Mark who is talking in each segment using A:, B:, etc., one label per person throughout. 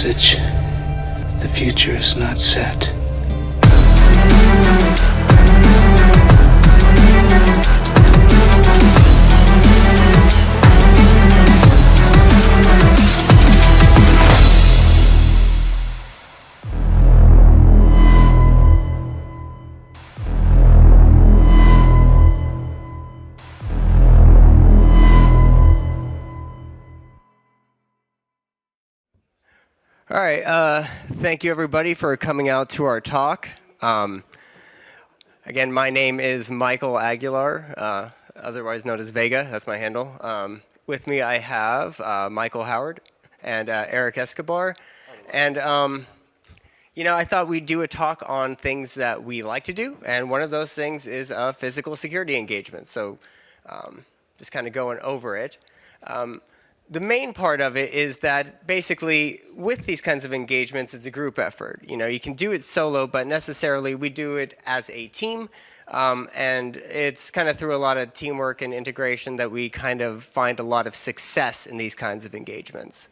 A: message. The future is not set.
B: All right, thank you everybody for coming out to our talk. Again, my name is Michael Aguilar, otherwise known as Vega, that's my handle. With me I have Michael Howard and Eric Escobar. And you know, I thought we'd do a talk on things that we like to do, and one of those things is physical security engagement. So just kind of going over it. The main part of it is that basically with these kinds of engagements, it's a group effort. You know, you can do it solo, but necessarily we do it as a team. And it's kind of through a lot of teamwork and integration that we kind of find a lot of success in these kinds of engagements.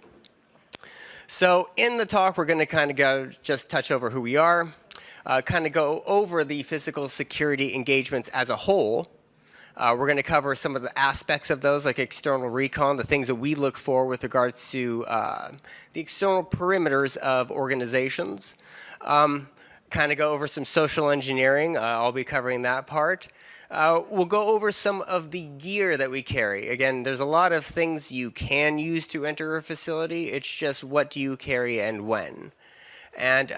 B: So in the talk, we're going to kind of just touch over who we are, kind of go over the physical security engagements as a whole. We're going to cover some of the aspects of those, like external recon, the things that we look for with regards to the external perimeters of organizations. Kind of go over some social engineering. I'll be covering that part. We'll go over some of the gear that we carry. Again, there's a lot of things you can use to enter a facility. It's just what do you carry and when. And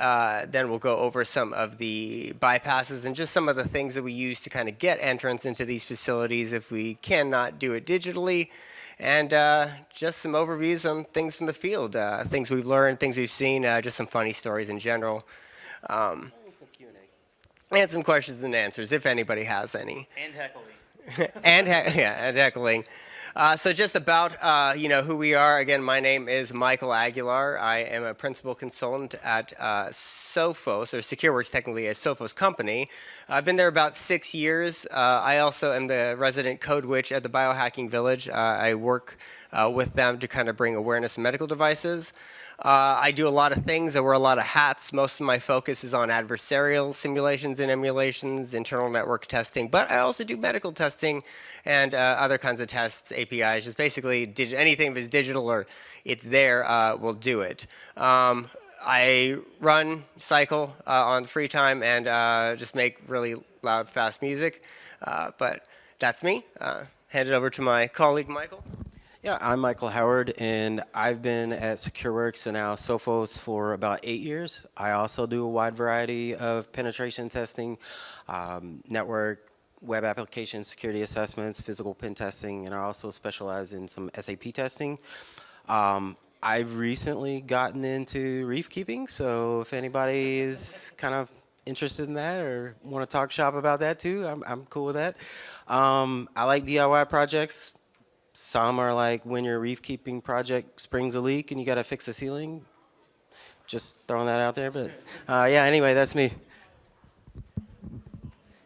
B: then we'll go over some of the bypasses and just some of the things that we use to kind of get entrance into these facilities if we cannot do it digitally. And just some overviews on things from the field, things we've learned, things we've seen, just some funny stories in general. Some Q&A. And some questions and answers, if anybody has any.
C: And heckling.
B: and heckling. So just about you know, who we are. Again, my name is Michael Aguilar. I am a principal consultant at Sophos, or Secureworks technically, a Sophos company. I've been there about 6 years. I also am the resident code witch at the Biohacking Village. I work with them to kind of bring awareness to medical devices. I do a lot of things. I wear a lot of hats. Most of my focus is on adversarial simulations and emulations, internal network testing, but I also do medical testing and other kinds of tests, APIs, just basically anything that's digital or it's there, we'll do it. I run, cycle on free time and just make really loud, fast music, but that's me. Hand it over to my colleague, Michael.
D: Yeah, I'm Michael Howard, and I've been at Secureworks and now Sophos for about 8 years. I also do a wide variety of penetration testing, network, web application security assessments, physical pen testing, and I also specialize in some SAP testing. I've recently gotten into reef keeping, so if anybody is kind of interested in that or want to talk shop about that too, I'm cool with that. I like DIY projects. Some are like when your reef keeping project springs a leak and you got to fix a ceiling. Just throwing that out there, but yeah, anyway, that's me.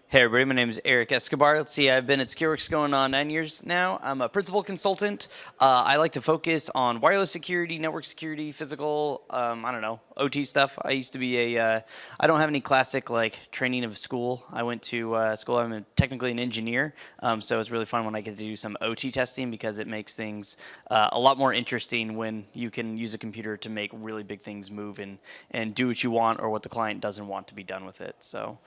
C: Hey everybody, my name is Eric Escobar. Let's see, I've been at Secureworks going on 9 years now. I'm a principal consultant. I like to focus on wireless security, network security, physical, I don't know, OT stuff. I used to be I don't have any classic like training of school. I went to school, I'm technically an engineer, so it's really fun when I get to do some OT testing because it makes things a lot more interesting when you can use a computer to make really big things move and do what you want or what the client doesn't want to be done with it. So.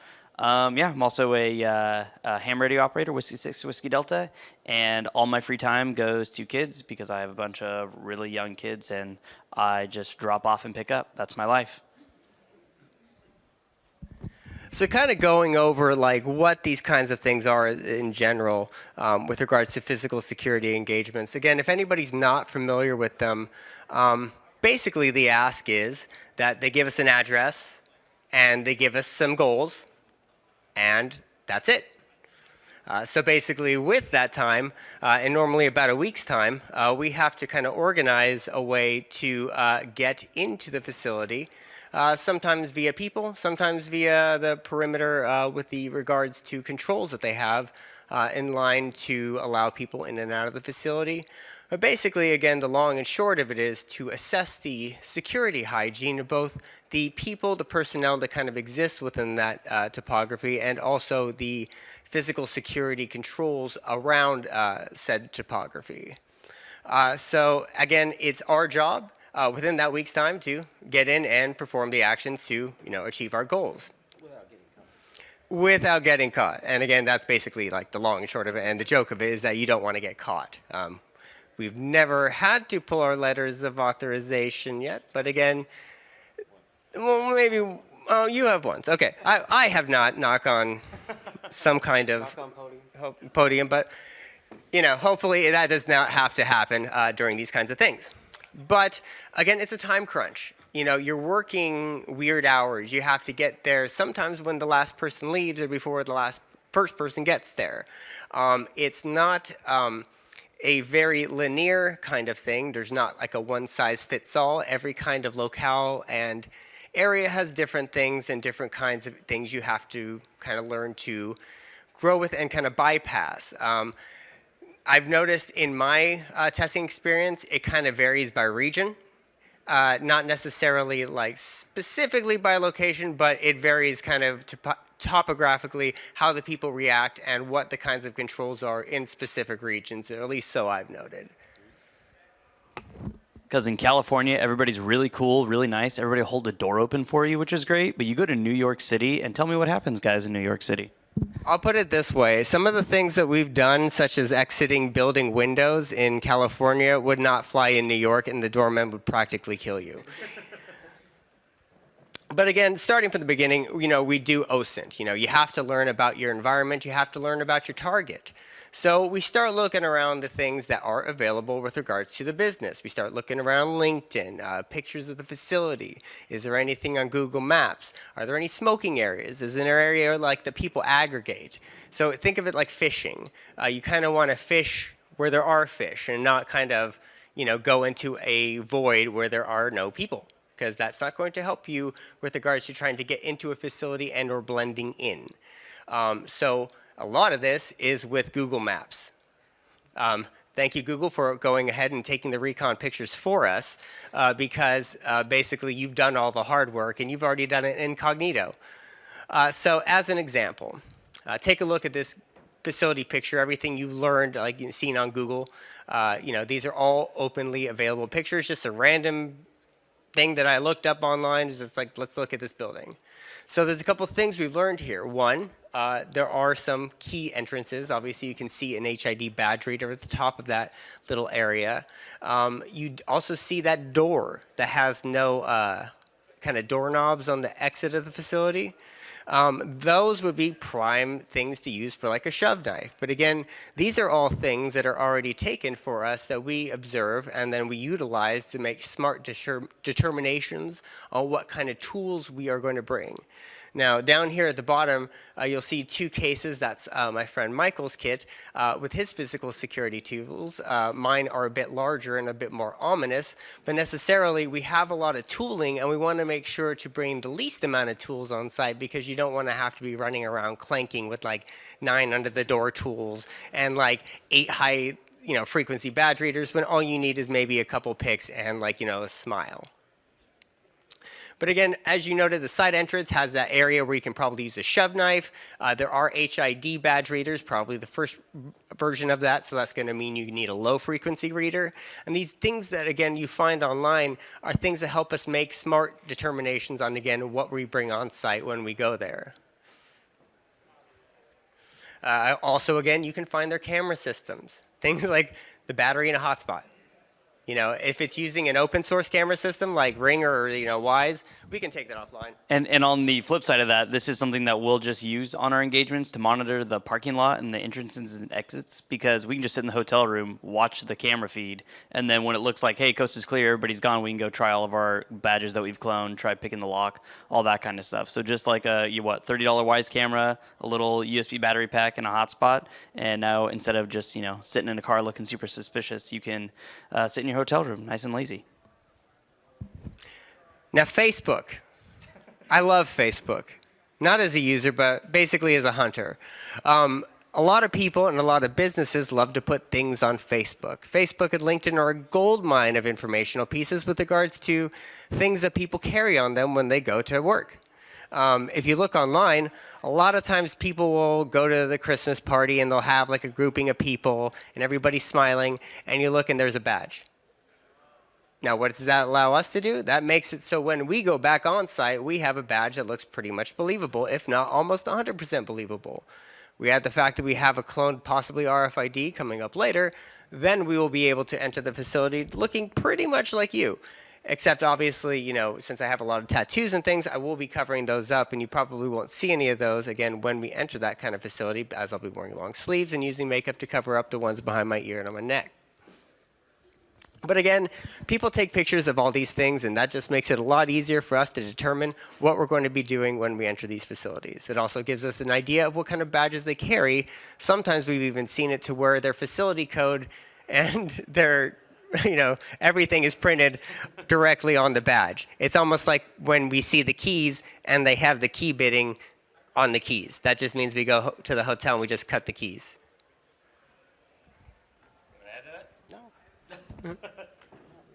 C: Yeah, I'm also a ham radio operator, Whiskey 6 Whiskey Delta, and all my free time goes to kids because I have a bunch of really young kids and I just drop off and pick up. That's my life.
B: So kind of going over like what these kinds of things are in general with regards to physical security engagements. Again, if anybody's not familiar with them, basically the ask is that they give us an address and they give us some goals. And that's it. So basically with that time, and normally about a week's time, we have to kind of organize a way to get into the facility, sometimes via people, sometimes via the perimeter with the regards to controls that they have in line to allow people in and out of the facility. But basically, again, the long and short of it is to assess the security hygiene of both the people, the personnel that kind of exist within that topography, and also the physical security controls around said topography. So again, it's our job within that week's time to get in and perform the actions to, achieve our goals. Without getting caught. And again, that's basically like the long and short of it. And the joke of it is that you don't want to get caught. We've never had to pull our letters of authorization yet, but again, well, maybe you have once. Okay, I have not. Knock on some kind of podium, but hopefully that does not have to happen during these kinds of things. But again, it's a time crunch. You're working weird hours. You have to get there sometimes when the last person leaves or before the first person gets there. It's not a very linear kind of thing. There's not like a one-size-fits-all. Every kind of locale and area has different things and different kinds of things you have to kind of learn to grow with and kind of bypass. I've noticed in my testing experience, it kind of varies by region. Not necessarily like specifically by location, but it varies kind of topographically how the people react and what the kinds of controls are in specific regions, or at least so I've noted.
C: Because in California, everybody's really cool, really nice. Everybody will hold the door open for you, which is great. But you go to New York City, and tell me what happens, guys, in New York City.
B: I'll put it this way. Some of the things that we've done, such as exiting building windows in California, would not fly in New York, and the doorman would practically kill you. But again, starting from the beginning, we do OSINT. You have to learn about your environment. You have to learn about your target. So we start looking around the things that are available with regards to the business. We start looking around LinkedIn, pictures of the facility. Is there anything on Google Maps? Are there any smoking areas? Is there an area like that people aggregate? So think of it like fishing. You kind of want to fish where there are fish and not kind of, go into a void where there are no people, because that's not going to help you with regards to trying to get into a facility and or blending in. So a lot of this is with Google Maps. Thank you, Google, for going ahead and taking the recon pictures for us, because basically you've done all the hard work and you've already done it incognito. So as an example, take a look at this facility picture, everything you've learned, like you've seen on Google. These are all openly available pictures, just a random thing that I looked up online. Is just like, let's look at this building. So there's a couple of things we've learned here. One, there are some key entrances. Obviously, you can see an HID badge reader at the top of that little area. You also see that door that has no kind of doorknobs on the exit of the facility. Those would be prime things to use for like a shove knife. But again, these are all things that are already taken for us that we observe and then we utilize to make smart determinations on what kind of tools we are going to bring. Now, down here at the bottom, you'll see two cases. That's my friend Michael's kit with his physical security tools. Mine are a bit larger and a bit more ominous, but necessarily we have a lot of tooling and we want to make sure to bring the least amount of tools on site because you don't want to have to be running around clanking with like 9 under the door tools and like 8 high frequency badge readers when all you need is maybe a couple picks and like a smile. But again, as you noted, the side entrance has that area where you can probably use a shove knife. There are HID badge readers, probably the first version of that, so that's going to mean you need a low frequency reader. And these things that, again, you find online are things that help us make smart determinations on, again, what we bring on site when we go there. Also, again, you can find their camera systems, things like the battery and a hotspot. If it's using an open source camera system like Ring or Wise, we can take that offline.
C: And on the flip side of that, this is something that we'll just use on our engagements to monitor the parking lot and the entrances and exits, because we can just sit in the hotel room, watch the camera feed, and then when it looks like, hey, coast is clear, everybody's gone, we can go try all of our badges that we've cloned, try picking the lock, all that kind of stuff. So just like a $30 Wise camera, a little USB battery pack, and a hotspot, and now instead of just sitting in a car looking super suspicious, you can sit in your hotel room, nice and lazy.
B: Now, Facebook. I love Facebook. Not as a user, but basically as a hunter. a lot of people and a lot of businesses love to put things on Facebook. Facebook and LinkedIn are a gold mine of informational pieces with regards to things that people carry on them when they go to work. If you look online, a lot of times people will go to the Christmas party and they'll have like a grouping of people and everybody's smiling, and you look and there's a badge. Now, what does that allow us to do? That makes it so when we go back on site, we have a badge that looks pretty much believable, if not almost 100% believable. We add the fact that we have a cloned, possibly RFID coming up later, then we will be able to enter the facility looking pretty much like you. Except obviously, you know, since I have a lot of tattoos and things, I will be covering those up, and you probably won't see any of those, again, when we enter that kind of facility, as I'll be wearing long sleeves and using makeup to cover up the ones behind my ear and on my neck. But again, people take pictures of all these things, and that just makes it a lot easier for us to determine what we're going to be doing when we enter these facilities. It also gives us an idea of what kind of badges they carry. Sometimes we've even seen it to where their facility code and their, you know, everything is printed directly on the badge. It's almost like when we see the keys and they have the key bidding on the keys. That just means we go to the hotel and we just cut the keys.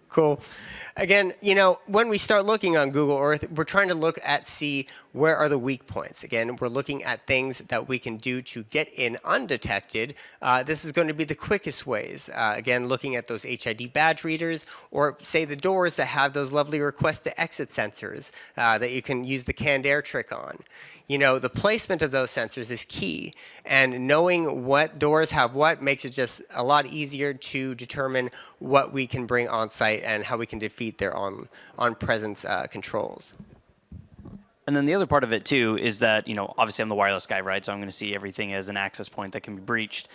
B: Cool. Again, you know, when we start looking on Google Earth, we're trying to look at, see where are the weak points. Again, we're looking at things that we can do to get in undetected. This is going to be the quickest ways. Again, looking at those HID badge readers, or say the doors that have those lovely request to exit sensors that you can use the canned air trick on. You know, the placement of those sensors is key, and knowing what doors have what makes it just a lot easier to determine what we can bring on site and how we can defeat their on-presence controls.
C: And then the other part of it too is that, you know, obviously I'm the wireless guy, right? So I'm going to see everything as an access point that can be breached.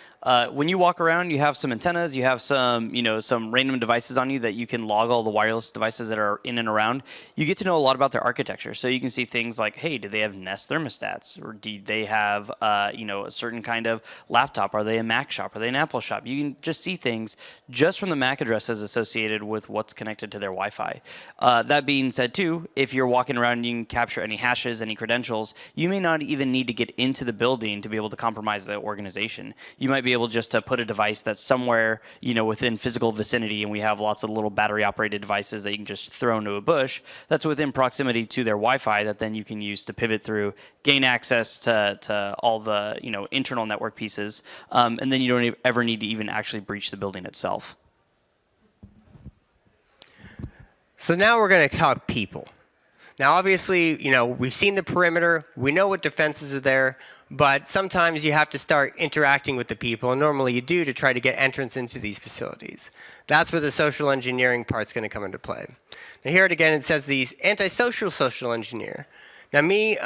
C: When you walk around, you have some antennas, you have some, you know, some random devices on you that you can log all the wireless devices that are in and around. You get to know a lot about their architecture. So you can see things like, hey, do they have Nest thermostats? Or do they have, you know, a certain kind of laptop? Are they a Mac shop? Are they an Apple shop? You can just see things just from the MAC addresses associated with what's connected to their Wi-Fi. That being said too, if you're walking around and you can capture any hashes, any credentials, you may not even need to get into the building to be able to compromise the organization. You might be able just to put a device that's somewhere, you know, within physical vicinity, and we have lots of little battery operated devices that you can just throw into a bush that's within proximity to their Wi-Fi that then you can use to pivot through, gain access to all the, you know, internal network pieces, and then you don't ever need to even actually breach the building itself.
B: So now we're going to talk people. Now, obviously, you know, we've seen the perimeter, we know what defenses are there, but sometimes you have to start interacting with the people, and normally you do, to try to get entrance into these facilities. That's where the social engineering part's going to come into play. Now, here again, it says the antisocial social engineer. Now, me,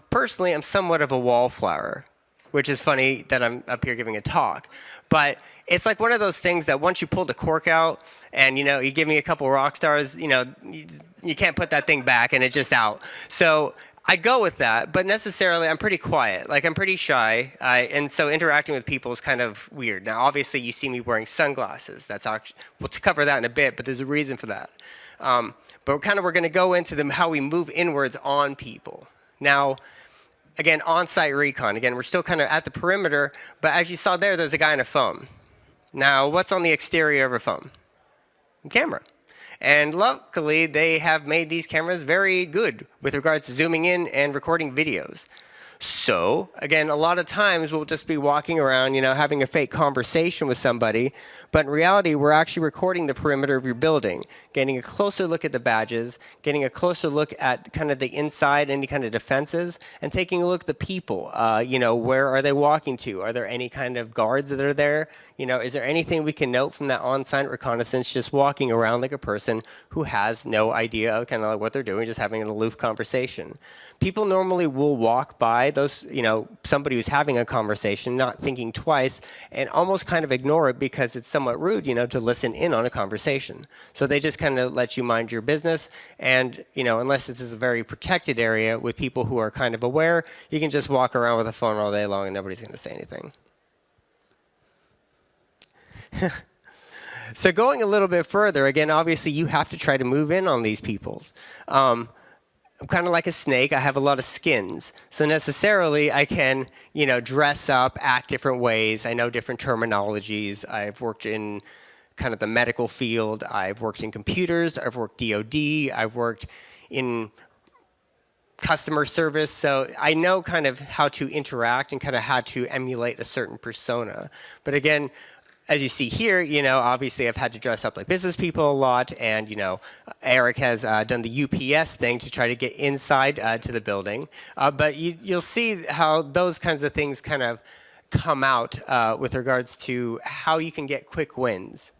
B: personally, I'm somewhat of a wallflower, which is funny that I'm up here giving a talk, but it's like one of those things that once you pull the cork out and, you know, you give me a couple rock stars, you know, you can't put that thing back and it's just out. So I go with that, but necessarily I'm pretty quiet. Like, I'm pretty shy, and so interacting with people is kind of weird. Now, obviously, you see me wearing sunglasses. That's actually, we'll cover that in a bit, but there's a reason for that. But we're going to go into how we move inwards on people. Now, again, on-site recon. Again, we're still kind of at the perimeter, but as you saw there, there's a guy on a phone. Now, what's on the exterior of a phone? A camera. And luckily, they have made these cameras very good with regards to zooming in and recording videos. So, again, a lot of times we'll just be walking around, you know, having a fake conversation with somebody, but in reality, we're actually recording the perimeter of your building, getting a closer look at the badges, getting a closer look at kind of the inside, any kind of defenses, and taking a look at the people. You know, where are they walking to? Are there any kind of guards that are there? You know, is there anything we can note from that on-site reconnaissance, just walking around like a person who has no idea of kind of like what they're doing, just having an aloof conversation? People normally will walk by those, you know, somebody who's having a conversation, not thinking twice, and almost kind of ignore it because it's somewhat rude, you know, to listen in on a conversation. So they just kind of let you mind your business, and, you know, unless this is a very protected area with people who are kind of aware, you can just walk around with a phone all day long and nobody's going to say anything. So going a little bit further, again, obviously you have to try to move in on these peoples. I'm kind of like a snake. I have a lot of skins. So necessarily I can, dress up, act different ways. I know different terminologies. I've worked in kind of the medical field. I've worked in computers. I've worked DoD. I've worked in customer service. So I know kind of how to interact and kind of how to emulate a certain persona. But again, as you see here, obviously I've had to dress up like business people a lot, and Eric has done the UPS thing to try to get inside to the building. But you'll see how those kinds of things kind of come out with regards to how you can get quick wins.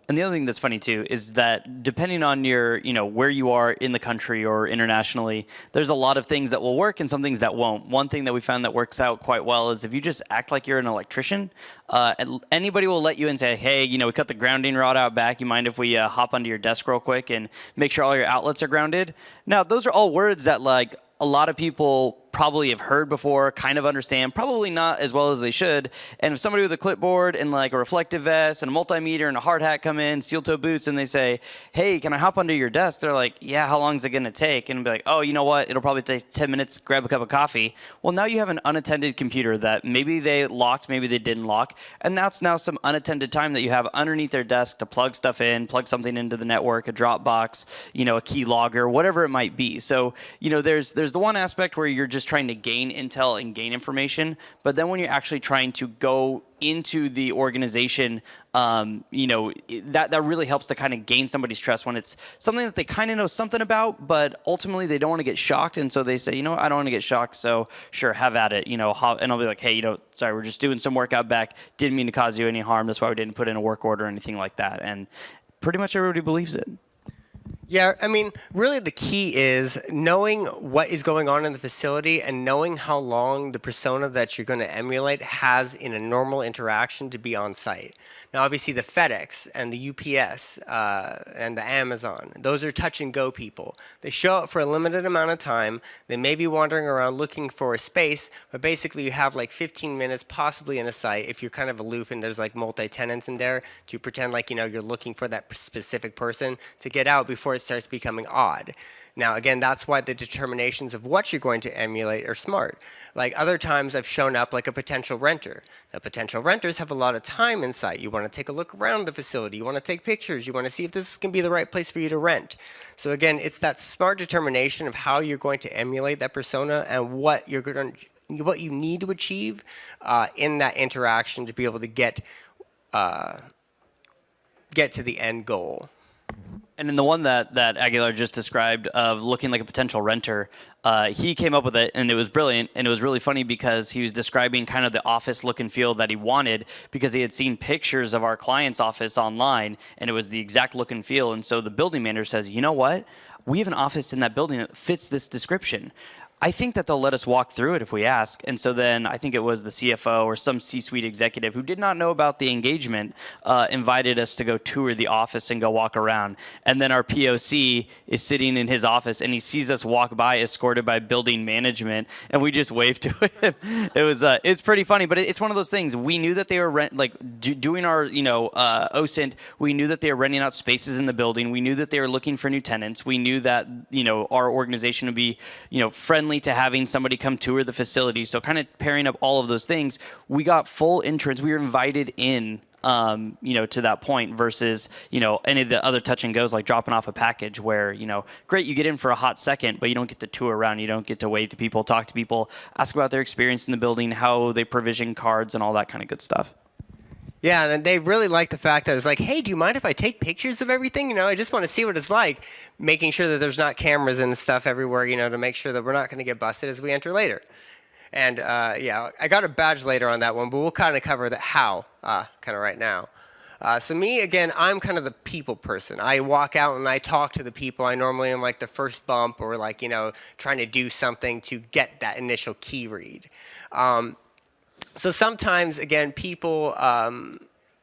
C: And the other thing that's funny too is that depending on your, where you are in the country or internationally, there's a lot of things that will work and some things that won't. One thing that we found that works out quite well is if you just act like you're an electrician, anybody will let you in and say, hey, we cut the grounding rod out back. You mind if we hop onto your desk real quick and make sure all your outlets are grounded? Now, those are all words that like a lot of people probably have heard before, kind of understand, probably not as well as they should. And if somebody with a clipboard and like a reflective vest and a multimeter and a hard hat come in, steel-toe boots, and they say, hey, can I hop under your desk? They're like, yeah, how long is it going to take? And be like, oh, you know what? It'll probably take 10 minutes, grab a cup of coffee. Well, now you have an unattended computer that maybe they locked, maybe they didn't lock. And that's now some unattended time that you have underneath their desk to plug stuff in, plug something into the network, a Dropbox, a key logger, whatever it might be. So, there's the one aspect where you're just trying to gain intel and gain information, but then when you're actually trying to go into the organization, that really helps to kind of gain somebody's trust when it's something that they kind of know something about, but ultimately they don't want to get shocked, and so they say, I don't want to get shocked, so sure, have at it, and I'll be like, hey, sorry, we're just doing some work out back, didn't mean to cause you any harm, that's why we didn't put in a work order or anything like that, and pretty much everybody believes it.
B: Yeah, I mean, really the key is knowing what is going on in the facility and knowing how long the persona that you're going to emulate has in a normal interaction to be on site. Now, obviously, the FedEx and the UPS and the Amazon, those are touch and go people. They show up for a limited amount of time. They may be wandering around looking for a space, but basically you have like 15 minutes possibly in a site if you're kind of aloof and there's like multi-tenants in there to pretend like, you're looking for that specific person to get out before it starts becoming odd. Now, again, that's why the determinations of what you're going to emulate are smart. Like other times I've shown up like a potential renter. The potential renters have a lot of time in sight. You want to take a look around the facility. You want to take pictures. You want to see if this can be the right place for you to rent. So again, it's that smart determination of how you're going to emulate that persona and what you need to achieve in that interaction to be able to get to the end goal.
C: And in the one that Aguilar just described of looking like a potential renter, he came up with it, and it was brilliant, and it was really funny because he was describing kind of the office look and feel that he wanted because he had seen pictures of our client's office online, and it was the exact look and feel. And so the building manager says, you know what? We have an office in that building that fits this description. I think that they'll let us walk through it if we ask. And so then I think it was the CFO or some C-suite executive who did not know about the engagement invited us to go tour the office and go walk around. And then our POC is sitting in his office and he sees us walk by escorted by building management, and we just waved to him. It's pretty funny, but it's one of those things. We knew that they were doing our OSINT. We knew that they were renting out spaces in the building. We knew that they were looking for new tenants. We knew that our organization would be friendly to having somebody come tour the facility. So kind of pairing up all of those things, we got full entrance. We were invited in, to that point versus, any of the other touch and goes like dropping off a package where, great, you get in for a hot second, but you don't get to tour around. You don't get to wave to people, talk to people, ask about their experience in the building, how they provision cards and all that kind of good stuff.
B: Yeah, and they really like the fact that it's like, hey, do you mind if I take pictures of everything? I just want to see what it's like, making sure that there's not cameras and stuff everywhere, to make sure that we're not going to get busted as we enter later. And yeah, I got a badge later on that one, but we'll kind of cover the how kind of right now. So me, again, I'm kind of the people person. I walk out and I talk to the people. I normally am like the first bump or like, trying to do something to get that initial key read. So sometimes, again, people,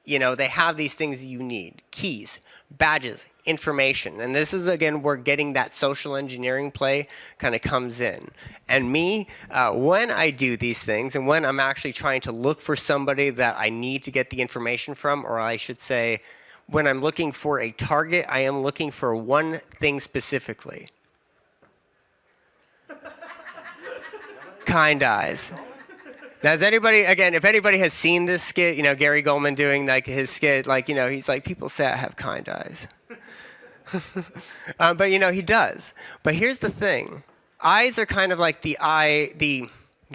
B: they have these things you need. Keys, badges, information. And this is, again, where getting that social engineering play kind of comes in. And me, when I do these things and when I'm actually trying to look for somebody that I need to get the information from, or I should say, when I'm looking for a target, I am looking for one thing specifically. Kind eyes. Now, has anybody, again, if anybody has seen this skit, you know, Gary Goldman doing like his skit, like, you know, he's like, people say I have kind eyes. But, you know, he does. But here's the thing. Eyes are kind of like the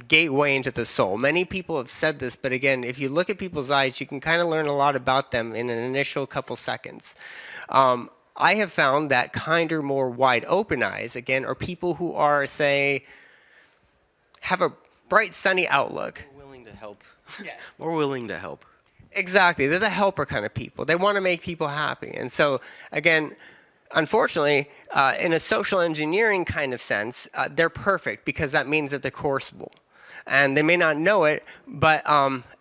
B: gateway into the soul. Many people have said this, but again, if you look at people's eyes, you can kind of learn a lot about them in an initial couple seconds. I have found that kinder, more wide open eyes, again, are people who are, say, have a bright, sunny outlook.
D: More willing to help.
B: Yeah.
D: More willing to help.
B: Exactly. They're the helper kind of people. They want to make people happy. And so, again, unfortunately, in a social engineering kind of sense, they're perfect because that means that they're courseable. And they may not know it, but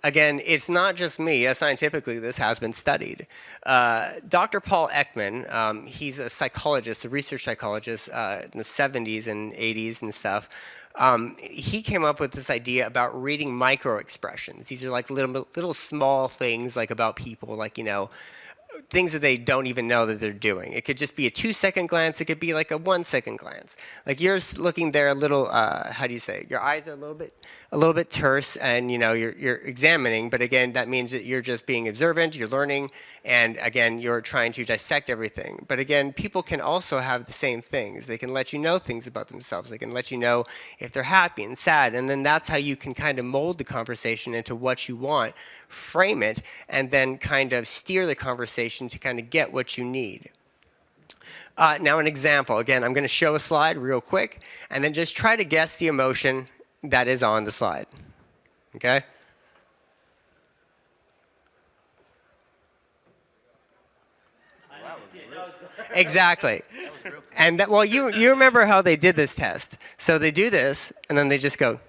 B: again, it's not just me. Scientifically, this has been studied. Dr. Paul Ekman, he's a psychologist, a research psychologist in the 70s and 80s and stuff. He came up with this idea about reading micro expressions. These are like little small things like about people, like, you know, things that they don't even know that they're doing. It could just be a 2-second glance. It could be like a 1-second glance. Like you're looking there a little, how do you say? Your eyes are a little bit terse, and you know you're examining. But again, that means that you're just being observant. You're learning, and again, you're trying to dissect everything. But again, people can also have the same things. They can let you know things about themselves. They can let you know if they're happy and sad, and then that's how you can kind of mold the conversation into what you want, frame it, and then kind of steer the conversation to kind of get what you need. Now an example. Again, I'm going to show a slide real quick, and then just try to guess the emotion that is on the slide. Okay? Exactly. And that, well, you remember how they did this test. So they do this, and then they just go.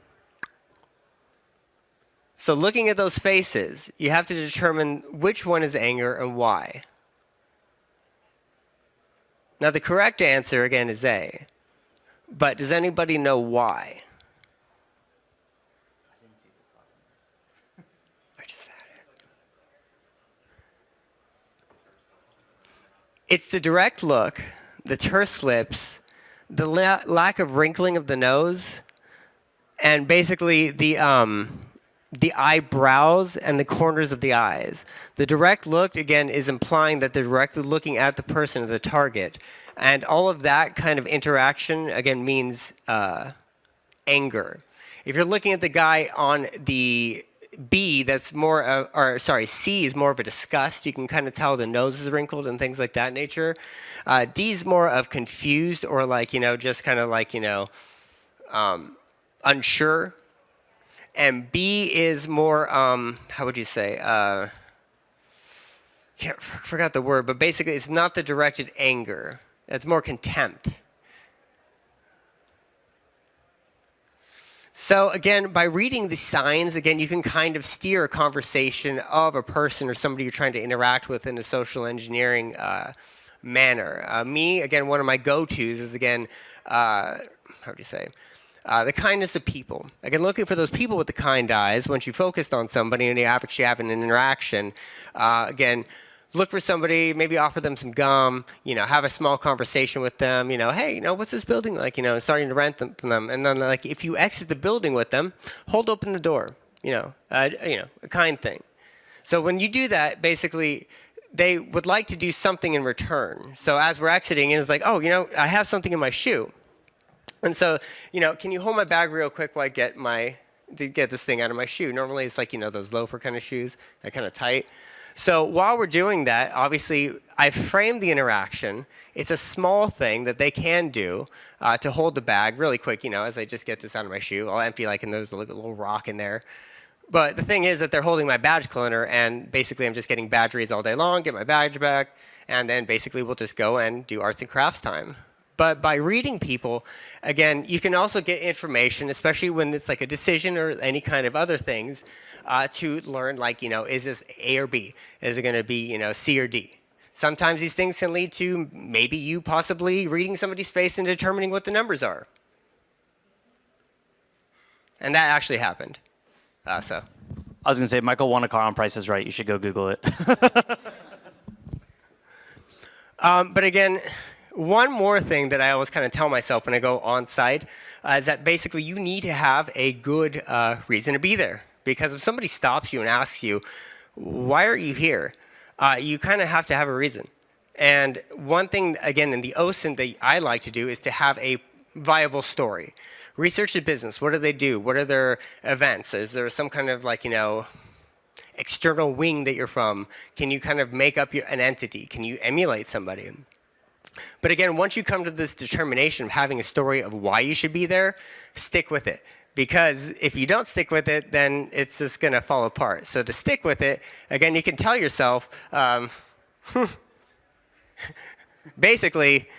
B: So looking at those faces, you have to determine which one is anger and why. Now the correct answer, again, is A. But does anybody know why? I just had it. It's the direct look, the terse lips, the lack of wrinkling of the nose, and basically the eyebrows and the corners of the eyes. The direct look, again, is implying that they're directly looking at the person or the target. And all of that kind of interaction, again, means anger. If you're looking at the guy on the B, that's more of, or sorry, C is more of a disgust. You can kind of tell the nose is wrinkled and things like that nature. D is more of confused or like, you know, just kind of like, you know, unsure. And B is more, how would you say, forgot the word, but basically it's not the directed anger. It's more contempt. So again, by reading the signs, again, you can kind of steer a conversation of a person or somebody you're trying to interact with in a social engineering manner. Me, again, one of my go-tos is, again, how do you say, the kindness of people. Again, looking for those people with the kind eyes. Once you focused on somebody and you actually have an interaction, again, look for somebody, maybe offer them some gum, you know, have a small conversation with them, you know, hey, you know, what's this building like, you know, starting to rent them from them. And then, like, if you exit the building with them, hold open the door, you know, a kind thing. So when you do that, basically, they would like to do something in return. So as we're exiting, it's like, oh, you know, I have something in my shoe. And so, you know, can you hold my bag real quick while I get this thing out of my shoe? Normally it's like, you know, those loafer kind of shoes, they're kind of tight. So while we're doing that, obviously, I framed the interaction. It's a small thing that they can do to hold the bag really quick, you know, as I just get this out of my shoe. I'll empty, like, and there's a little rock in there. But the thing is that they're holding my badge cloner, and basically I'm just getting badge reads all day long, get my badge back, and then basically we'll just go and do arts and crafts time. But by reading people, again, you can also get information, especially when it's like a decision or any kind of other things, to learn, like, you know, is this A or B? Is it going to be, you know, C or D? Sometimes these things can lead to maybe you possibly reading somebody's face and determining what the numbers are. And that actually happened. So.
C: I was going to say, Michael won a car on Price is Right. You should go Google it.
B: But again, one more thing that I always kind of tell myself when I go on site is that basically you need to have a good reason to be there. Because if somebody stops you and asks you, why are you here? You kind of have to have a reason. And one thing, again, in the OSINT that I like to do is to have a viable story. Research the business. What do they do? What are their events? Is there some kind of like, external wing that you're from? Can you kind of make up an entity? Can you emulate somebody? But again, once you come to this determination of having a story of why you should be there, stick with it. Because if you don't stick with it, then it's just going to fall apart. So to stick with it, again, you can tell yourself, basically,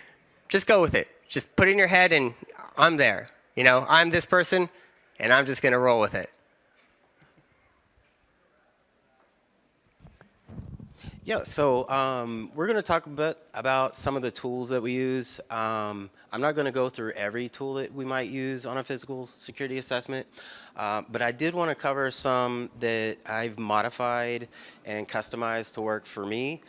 B: just go with it. Just put it in your head and I'm there. I'm this person and I'm just going to roll with it.
D: Yeah, so we're going to talk a bit about some of the tools that we use. I'm not going to go through every tool that we might use on a physical security assessment, but I did want to cover some that I've modified and customized to work for me.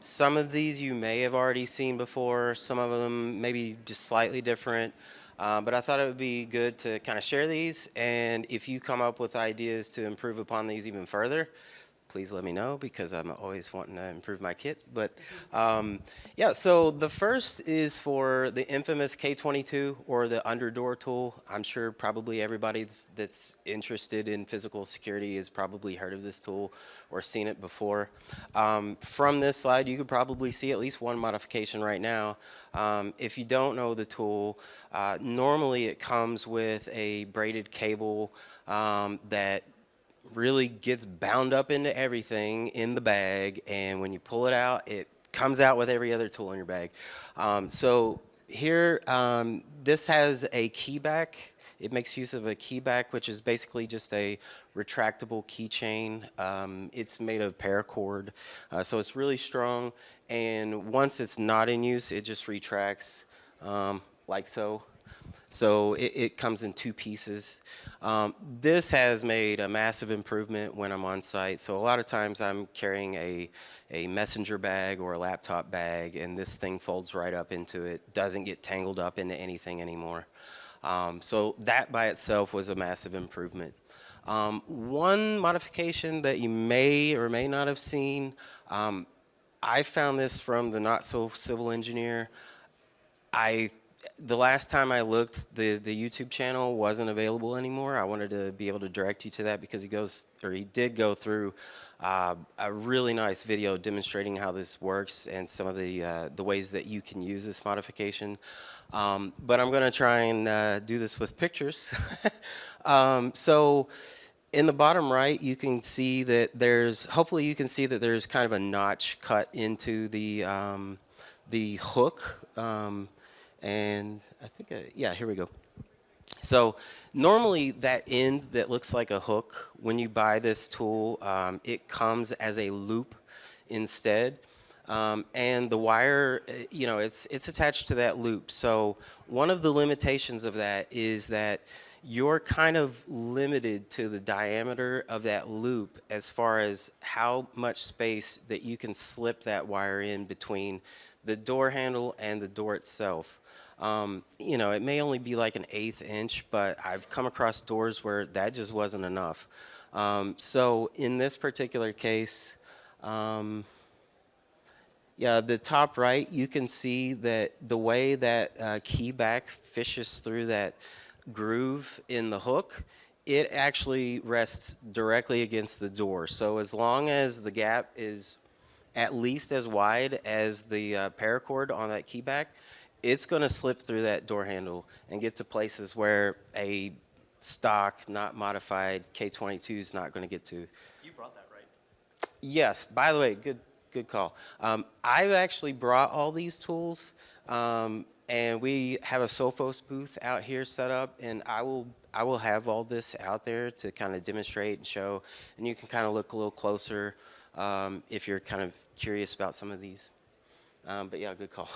D: Some of these you may have already seen before, some of them maybe just slightly different, but I thought it would be good to kind of share these, and if you come up with ideas to improve upon these even further, please let me know because I'm always wanting to improve my kit. But yeah, so the first is for the infamous K22 or the underdoor tool. I'm sure probably everybody that's interested in physical security has probably heard of this tool or seen it before. From this slide, you could probably see at least one modification right now. If you don't know the tool, normally it comes with a braided cable that really gets bound up into everything in the bag, and when you pull it out, it comes out with every other tool in your bag. So here, this has a keyback. It makes use of a keyback, which is basically just a retractable keychain. It's made of paracord, so it's really strong, and once it's not in use, it just retracts like so. So it comes in two pieces. This has made a massive improvement when I'm on site. So a lot of times I'm carrying a messenger bag or a laptop bag, and this thing folds right up into it, doesn't get tangled up into anything anymore. So that by itself was a massive improvement. One modification that you may or may not have seen, I found this from the Not So Civil Engineer. The last time I looked, the YouTube channel wasn't available anymore. I wanted to be able to direct you to that because he did go through a really nice video demonstrating how this works and some of the ways that you can use this modification. But I'm going to try and do this with pictures. So in the bottom right, you can see that hopefully you can see that there's kind of a notch cut into the hook. And I think, yeah, here we go. So normally that end that looks like a hook, when you buy this tool, it comes as a loop instead. And the wire, it's attached to that loop. So one of the limitations of that is that you're kind of limited to the diameter of that loop as far as how much space that you can slip that wire in between the door handle and the door itself. It may only be like an 1/8 inch, but I've come across doors where that just wasn't enough. So in this particular case, yeah, the top right, you can see that the way that keyback fishes through that groove in the hook, it actually rests directly against the door. So as long as the gap is at least as wide as the paracord on that keyback, it's going to slip through that door handle and get to places where a stock, not modified K22 is not going to get to.
C: You brought that, right?
D: Yes. By the way, good call. I've actually brought all these tools, and we have a Sophos booth out here set up, and I will have all this out there to kind of demonstrate and show, and you can kind of look a little closer if you're kind of curious about some of these. But yeah, good call.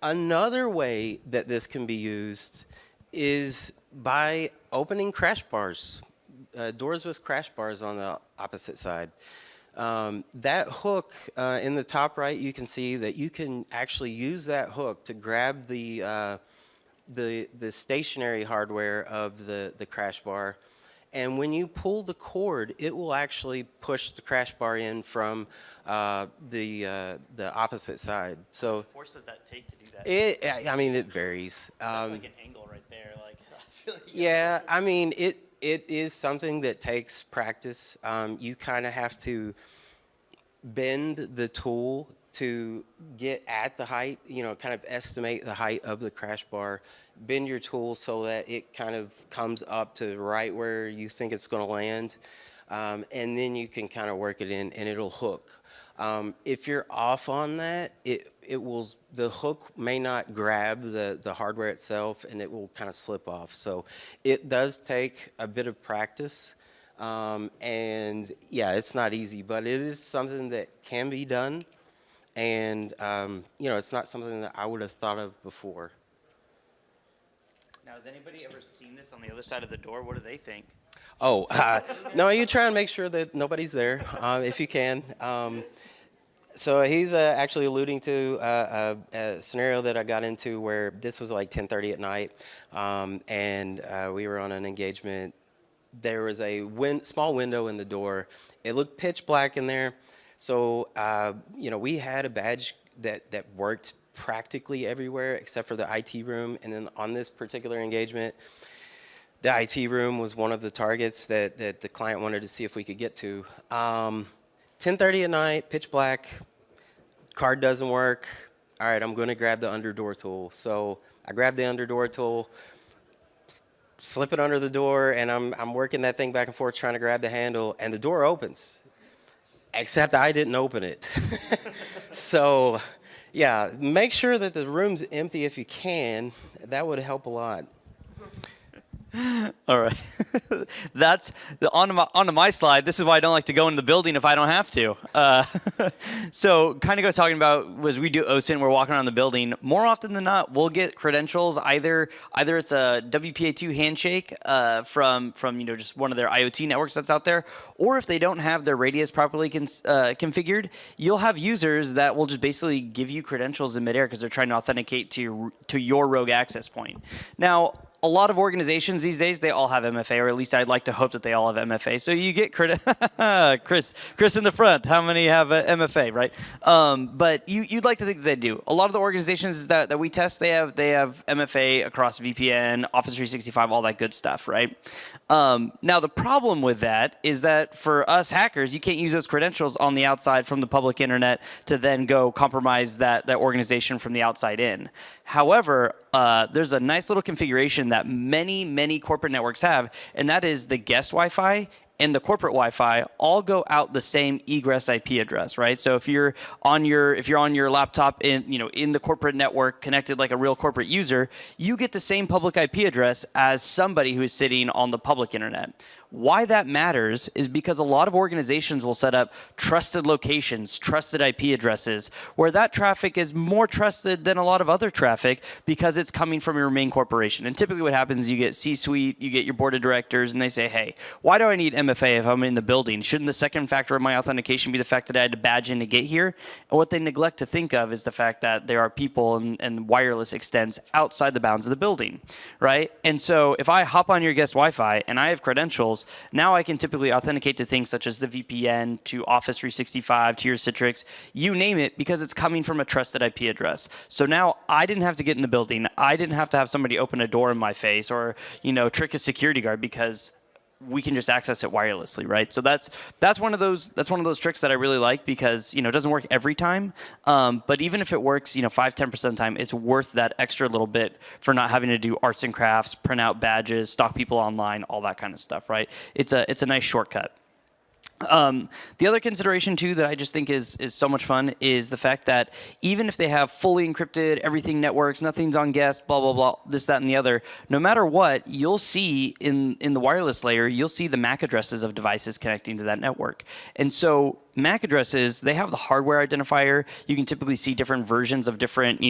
D: Another way that this can be used is by opening crash bars, doors with crash bars on the opposite side. That hook in the top right, you can see that you can actually use that hook to grab the stationary hardware of the crash bar. And when you pull the cord, it will actually push the crash bar in from the opposite side. So
C: What force does that take to do that?
D: I mean, it varies.
C: That's like an angle right there. Like, I feel like
D: Yeah, I mean, it is something that takes practice. You kind of have to bend the tool to get at the height, kind of estimate the height of the crash bar, bend your tool so that it kind of comes up to right where you think it's going to land, and then you can kind of work it in and it'll hook. If you're off on that, the hook may not grab the hardware itself and it will kind of slip off. So it does take a bit of practice. And yeah, it's not easy, but it is something that can be done. And, it's not something that I would have thought of before.
C: Now, has anybody ever seen this on the other side of the door? What do they think?
D: Oh, no, you try and make sure that nobody's there, if you can. So he's actually alluding to a scenario that I got into where this was like 10:30 at night, and we were on an engagement. There was a small window in the door. It looked pitch black in there. So, we had a badge that worked practically everywhere except for the IT room. And then on this particular engagement, the IT room was one of the targets that the client wanted to see if we could get to. 10:30 at night, pitch black, card doesn't work. All right, I'm going to grab the under door tool. So I grabbed the under door tool, slip it under the door, and I'm working that thing back and forth trying to grab the handle, and the door opens. Except I didn't open it. So, yeah, make sure that the room's empty if you can. That would help a lot.
C: All right. That's onto my slide. This is why I don't like to go into the building if I don't have to. So kind of talking about was we do OSINT, we're walking around the building. More often than not, we'll get credentials. Either it's a WPA2 handshake from just one of their IoT networks that's out there, or if they don't have their radius properly configured, you'll have users that will just basically give you credentials in midair because they're trying to authenticate to your rogue access point. Now, a lot of organizations these days, they all have MFA, or at least I'd like to hope that they all have MFA. So you get Chris in the front. How many have MFA, right? But you'd like to think that they do. A lot of the organizations that we test, they have MFA across VPN, Office 365, all that good stuff, right? Now the problem with that is that for us hackers, you can't use those credentials on the outside from the public internet to then go compromise that organization from the outside in. However, there's a nice little configuration that many corporate networks have, and that is the guest Wi-Fi and the corporate Wi-Fi all go out the same egress IP address, right? So if you're on your laptop in the corporate network connected like a real corporate user, you get the same public IP address as somebody who is sitting on the public internet. Why that matters is because a lot of organizations will set up trusted locations, trusted IP addresses, where that traffic is more trusted than a lot of other traffic because it's coming from your main corporation. And typically what happens is you get C-suite, you get your board of directors, and they say, hey, why do I need MFA if I'm in the building? Shouldn't the second factor of my authentication be the fact that I had to badge in to get here? And what they neglect to think of is the fact that there are people and wireless extends outside the bounds of the building, right? And so if I hop on your guest Wi-Fi and I have credentials, now I can typically authenticate to things such as the VPN, to Office 365, to your Citrix, you name it, because it's coming from a trusted IP address. So now I didn't have to get in the building. I didn't have to have somebody open a door in my face or, trick a security guard because we can just access it wirelessly, right? So that's one of those tricks that I really like because it doesn't work every time, but even if it works 5-10% of the time, it's worth that extra little bit for not having to do arts and crafts, print out badges, stalk people online, all that kind of stuff, right? It's a nice shortcut. The other consideration too that I just think is so much fun is the fact that even if they have fully encrypted, everything networks, nothing's on guest, blah, blah, blah, this, that, and the other, no matter what, you'll see in the wireless layer, you'll see the MAC addresses of devices connecting to that network. And so MAC addresses, they have the hardware identifier. You can typically see different versions of different,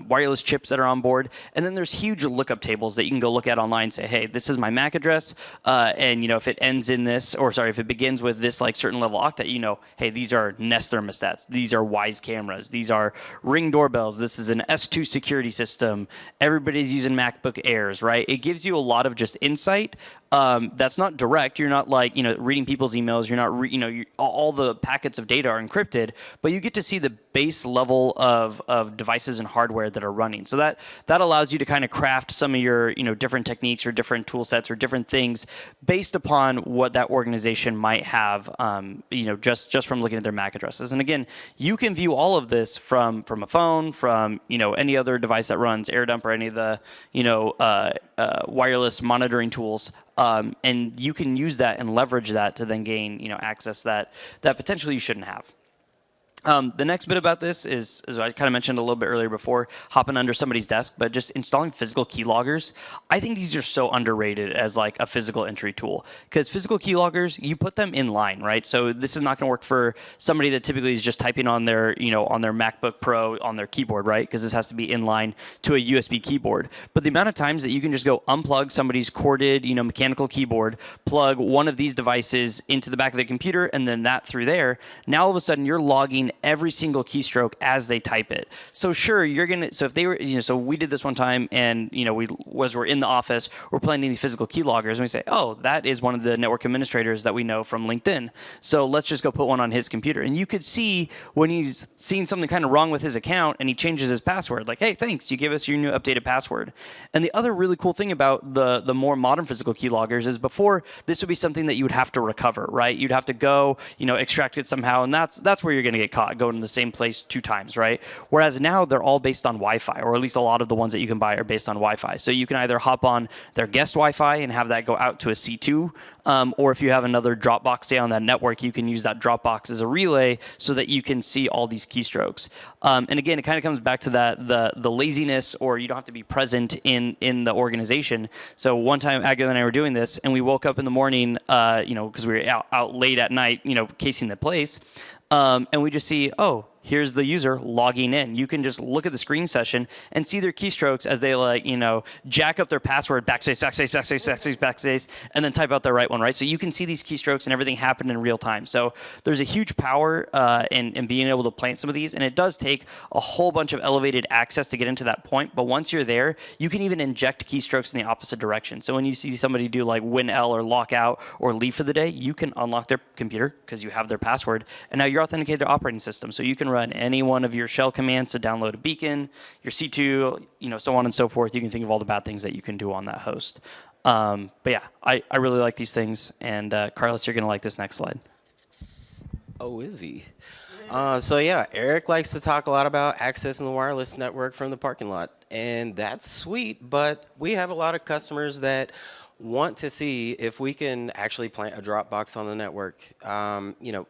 C: wireless chips that are on board. And then there's huge lookup tables that you can go look at online and say, hey, this is my MAC address. And, if it ends in this, or sorry, if it begins with this like certain level octet, hey, these are Nest thermostats. These are Wise cameras. These are Ring doorbells. This is an S2 security system. Everybody's using MacBook Airs, right? It gives you a lot of just insight. That's not direct. You're not like, reading people's emails. You're not, all the packets of data are encrypted, but you get to see the base level of devices and hardware that are running. So that allows you to kind of craft some of your, different techniques or different tool sets or different things based upon what that organization might have, just from looking at their MAC addresses. And again, you can view all of this from a phone, from, any other device that runs AirDump or any of the, wireless monitoring tools. And you can use that and leverage that to then gain, access that potentially you shouldn't have. The next bit about this is, as I kind of mentioned a little bit earlier before, hopping under somebody's desk, but just installing physical keyloggers. I think these are so underrated as like a physical entry tool, because physical keyloggers, you put them in line, right? So this is not going to work for somebody that typically is just typing on their, on their MacBook Pro on their keyboard, right? Because this has to be in line to a USB keyboard. But the amount of times that you can just go unplug somebody's corded, mechanical keyboard, plug one of these devices into the back of the computer, and then that through there, now all of a sudden you're logging every single keystroke as they type it. So sure, so if they were, so we did this one time, and we're in the office, we're planning these physical keyloggers, and we say, oh, that is one of the network administrators that we know from LinkedIn. So let's just go put one on his computer. And you could see when he's seeing something kind of wrong with his account, and he changes his password, like, hey, thanks, you gave us your new updated password. And the other really cool thing about the more modern physical keyloggers is before, this would be something that you would have to recover, right? You'd have to go, extract it somehow, and that's where you're going to get caught, going to the same place 2 times, right? Whereas now they're all based on Wi-Fi, or at least a lot of the ones that you can buy are based on Wi-Fi. So you can either hop on their guest Wi-Fi and have that go out to a C2, or if you have another Dropbox, say, on that network, you can use that Dropbox as a relay so that you can see all these keystrokes. And again, it kind of comes back to that the laziness, or you don't have to be present in the organization. So one time, Aguilar and I were doing this, and we woke up in the morning, because we were out late at night, casing the place, and we just see, oh, here's the user logging in. You can just look at the screen session and see their keystrokes as they jack up their password, backspace, backspace, backspace, backspace, backspace, and then type out their right one, right? So you can see these keystrokes and everything happen in real time. So there's a huge power in being able to plant some of these, and it does take a whole bunch of elevated access to get into that point. But once you're there, you can even inject keystrokes in the opposite direction. So when you see somebody do like WinL or lock out or leave for the day, you can unlock their computer because you have their password, and now you're authenticated their operating system. So you can run any one of your shell commands to download a beacon, your C2, so on and so forth. You can think of all the bad things that you can do on that host. But yeah, I really like these things. And Carlos, you're going to like this next slide.
D: Oh, is he? So yeah, Eric likes to talk a lot about accessing the wireless network from the parking lot. And that's sweet, but we have a lot of customers that want to see if we can actually plant a Dropbox on the network.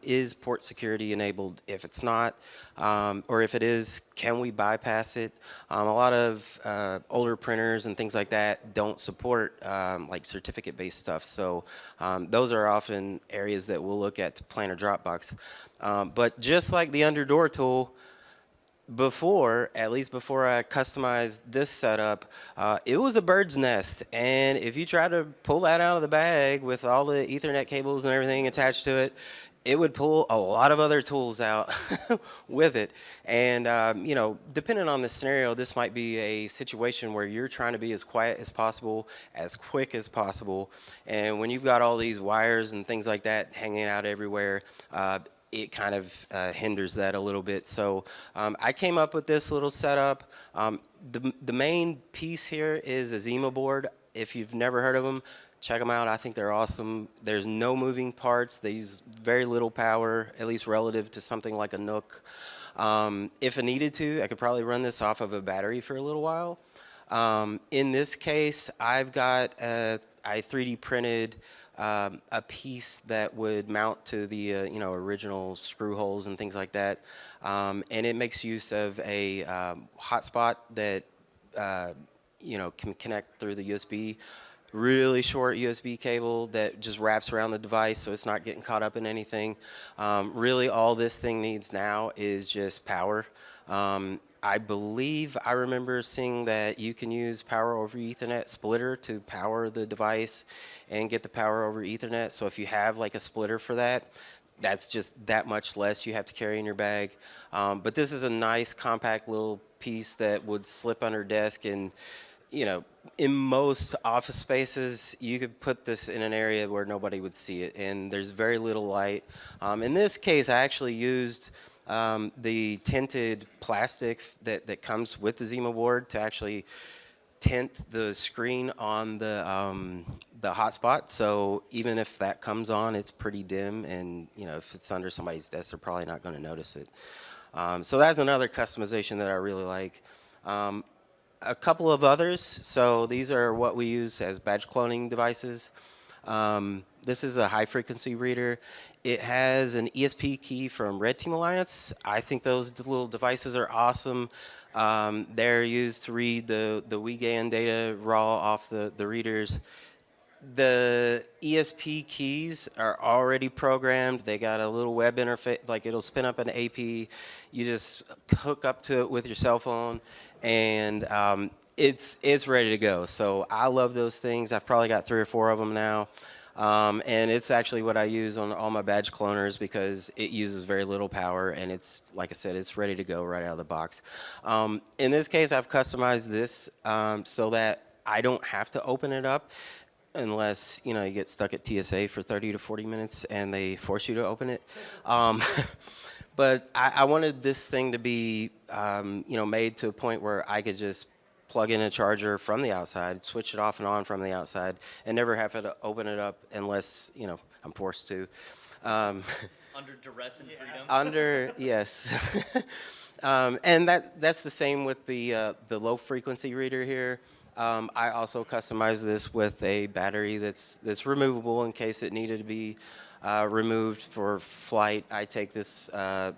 D: Is port security enabled? If it's not, or if it is, can we bypass it? A lot of older printers and things like that don't support like certificate-based stuff. So those are often areas that we'll look at to plant a Dropbox. But just like the Underdoor tool, at least before I customized this setup, it was a bird's nest. And if you try to pull that out of the bag with all the Ethernet cables and everything attached to it, it would pull a lot of other tools out with it. And, depending on the scenario, this might be a situation where you're trying to be as quiet as possible, as quick as possible. And when you've got all these wires and things like that hanging out everywhere, it kind of hinders that a little bit. So I came up with this little setup. The main piece here is a Zima board. If you've never heard of them, check them out. I think they're awesome. There's no moving parts. They use very little power, at least relative to something like a Nook. If I needed to, I could probably run this off of a battery for a little while. In this case, I've got I 3D printed a piece that would mount to the original screw holes and things like that, and it makes use of a hotspot that can connect through the USB really short USB cable that just wraps around the device so it's not getting caught up in anything. Really all this thing needs now is just power. I believe I remember seeing that you can use power over Ethernet splitter to power the device and get the power over Ethernet. So if you have like a splitter for that, that's just that much less you have to carry in your bag. But this is a nice compact little piece that would slip under desk, and you know, in most office spaces you could put this in an area where nobody would see it, and there's very little light. In this case I actually used the tinted plastic that comes with the Zima board to actually tint the screen on the hotspot, so even if that comes on, it's pretty dim, and you know, if it's under somebody's desk, they're probably not going to notice it. So that's another customization that I really like. A couple of others. So these are what we use as badge cloning devices. This is a high frequency reader. It has an ESP key from Red Team Alliance. I think those little devices are awesome. They're used to read the v3ga data raw off the readers. The ESP keys are already programmed. They got a little web interface, like it'll spin up an AP. You just hook up to it with your cell phone, and it's ready to go. So I love those things. I've probably got 3 or 4 of them now. And it's actually what I use on all my badge cloners because it uses very little power, and it's, like I said, it's ready to go right out of the box. In this case, I've customized this so that I don't have to open it up unless, you know, you get stuck at TSA for 30 to 40 minutes and they force you to open it. But I wanted this thing to be, you know, made to a point where I could just plug in a charger from the outside, switch it off and on from the outside, and never have to open it up unless, you know, I'm forced to. Under
C: duress and freedom.
D: Under, yes. And that's the same with the low frequency reader here. I also customized this with a battery that's removable in case it needed to be removed for flight. I take this